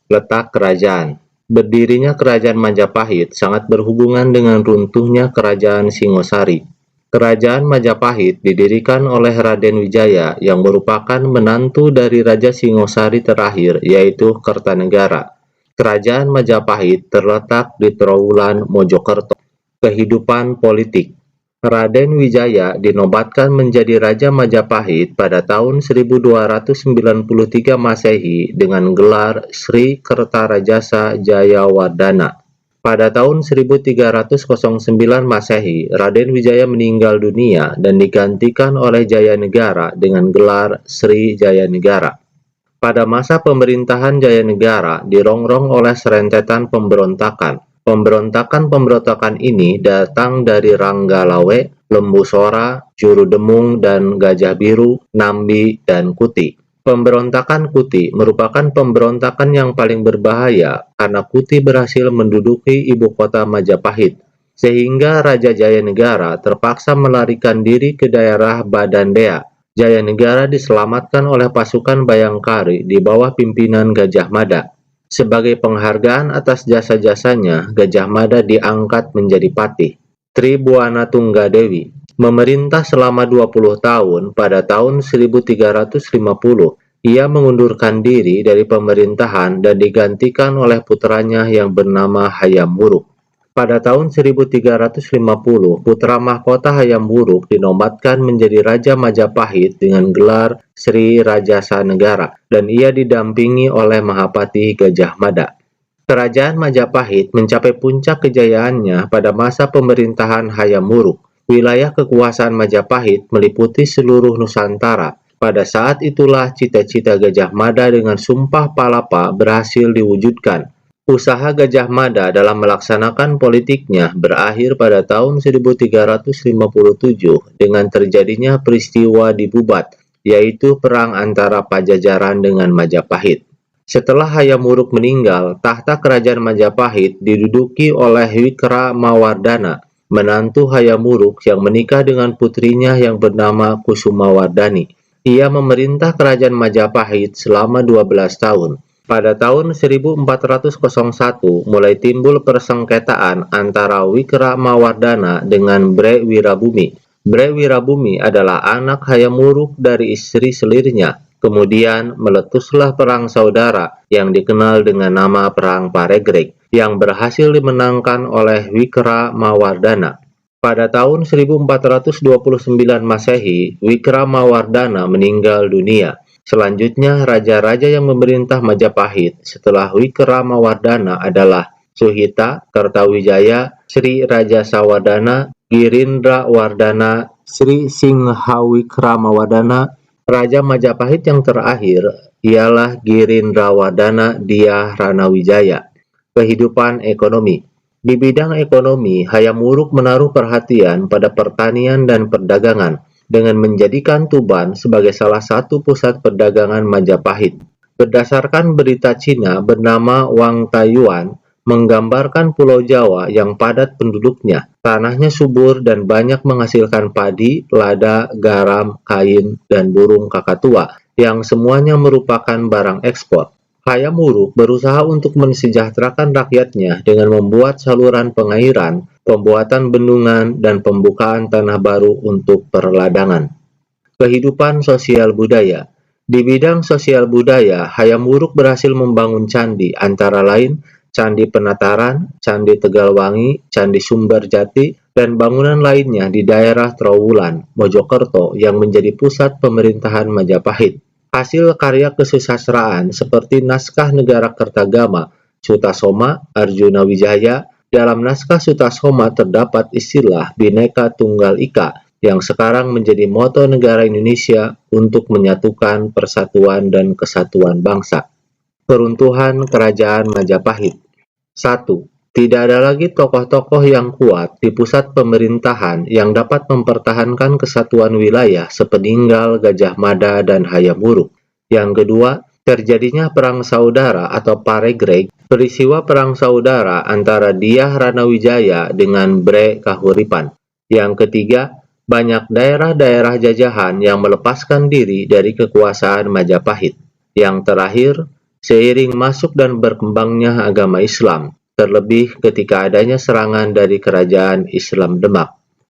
Letak kerajaan. Berdirinya Kerajaan Majapahit sangat berhubungan dengan runtuhnya Kerajaan Singosari. Kerajaan Majapahit didirikan oleh Raden Wijaya yang merupakan menantu dari Raja Singosari terakhir, yaitu Kertanegara. Kerajaan Majapahit terletak di Trowulan, Mojokerto. Kehidupan politik. Raden Wijaya dinobatkan menjadi Raja Majapahit pada tahun 1293 Masehi dengan gelar Sri Kertarajasa Jayawardana. Pada tahun 1309 Masehi, Raden Wijaya meninggal dunia dan digantikan oleh Jayanegara dengan gelar Sri Jayanegara. Pada masa pemerintahan Jayanegara dirongrong oleh serentetan pemberontakan. Pemberontakan ini datang dari Ranggalawe, Lembu Sora, Juru Demung dan Gajah Biru, Nambi, dan Kuti. Pemberontakan Kuti merupakan pemberontakan yang paling berbahaya karena Kuti berhasil menduduki ibu kota Majapahit, sehingga Raja Jayanegara terpaksa melarikan diri ke daerah Badandea. Jayanegara diselamatkan oleh pasukan Bayangkari di bawah pimpinan Gajah Mada. Sebagai penghargaan atas jasa-jasanya, Gajah Mada diangkat menjadi patih. Tri Buana Tunggadewi memerintah selama 20 tahun. Pada tahun 1350, ia mengundurkan diri dari pemerintahan dan digantikan oleh putranya yang bernama Hayam Wuruk. Pada tahun 1350, putra mahkota Hayam Wuruk dinobatkan menjadi Raja Majapahit dengan gelar Sri Rajasa Negara, dan ia didampingi oleh Mahapati Gajah Mada. Kerajaan Majapahit mencapai puncak kejayaannya pada masa pemerintahan Hayam Wuruk. Wilayah kekuasaan Majapahit meliputi seluruh Nusantara. Pada saat itulah cita-cita Gajah Mada dengan Sumpah Palapa berhasil diwujudkan. Usaha Gajah Mada dalam melaksanakan politiknya berakhir pada tahun 1357 dengan terjadinya peristiwa di Bubat, yaitu perang antara Pajajaran dengan Majapahit. Setelah Hayam Wuruk meninggal, tahta kerajaan Majapahit diduduki oleh Wikramawardhana, menantu Hayam Wuruk yang menikah dengan putrinya yang bernama Kusumawardhani. Ia memerintah kerajaan Majapahit selama 12 tahun. Pada tahun 1401 mulai timbul persengketaan antara Wikramawardhana dengan Bre Wirabumi. Bre Wirabumi adalah anak Hayam Wuruk dari istri selirnya. Kemudian meletuslah perang saudara yang dikenal dengan nama Perang Paregreg yang berhasil dimenangkan oleh Wikramawardhana. Pada tahun 1429 Masehi, Wikramawardhana meninggal dunia. Selanjutnya, raja-raja yang memerintah Majapahit setelah Wikramawardhana adalah Suhita, Kertawijaya, Sri Rajasawardhana, Girindrawardhana, Sri Singhawikramawardhana. Raja Majapahit yang terakhir ialah Girindrawardhana Dyah Ranawijaya. Kehidupan ekonomi. Di bidang ekonomi, Hayam Wuruk menaruh perhatian pada pertanian dan perdagangan, dengan menjadikan Tuban sebagai salah satu pusat perdagangan Majapahit. Berdasarkan berita Cina bernama Wang Taiyuan, menggambarkan Pulau Jawa yang padat penduduknya, tanahnya subur dan banyak menghasilkan padi, lada, garam, kain, dan burung kakatua, yang semuanya merupakan barang ekspor. Hayam Wuruk berusaha untuk mensejahterakan rakyatnya dengan membuat saluran pengairan, pembuatan bendungan, dan pembukaan tanah baru untuk perladangan. Kehidupan sosial budaya. Di bidang sosial budaya, Hayam Wuruk berhasil membangun candi, antara lain Candi Penataran, Candi Tegalwangi, Candi Sumberjati, dan bangunan lainnya di daerah Trowulan, Mojokerto yang menjadi pusat pemerintahan Majapahit. Hasil karya kesusastraan seperti Naskah Negara Kertagama, Sutasoma, Arjuna Wijaya. Dalam Naskah Sutasoma terdapat istilah Bhinneka Tunggal Ika yang sekarang menjadi moto negara Indonesia untuk menyatukan persatuan dan kesatuan bangsa. Peruntuhan Kerajaan Majapahit. 1. Tidak ada lagi tokoh-tokoh yang kuat di pusat pemerintahan yang dapat mempertahankan kesatuan wilayah sepeninggal Gajah Mada dan Hayam Wuruk. Yang kedua, terjadinya perang saudara atau Paregreg, peristiwa perang saudara antara Dyah Ranawijaya dengan Bre Kahuripan. Yang ketiga, banyak daerah-daerah jajahan yang melepaskan diri dari kekuasaan Majapahit. Yang terakhir, seiring masuk dan berkembangnya agama Islam, terlebih ketika adanya serangan dari kerajaan Islam Demak.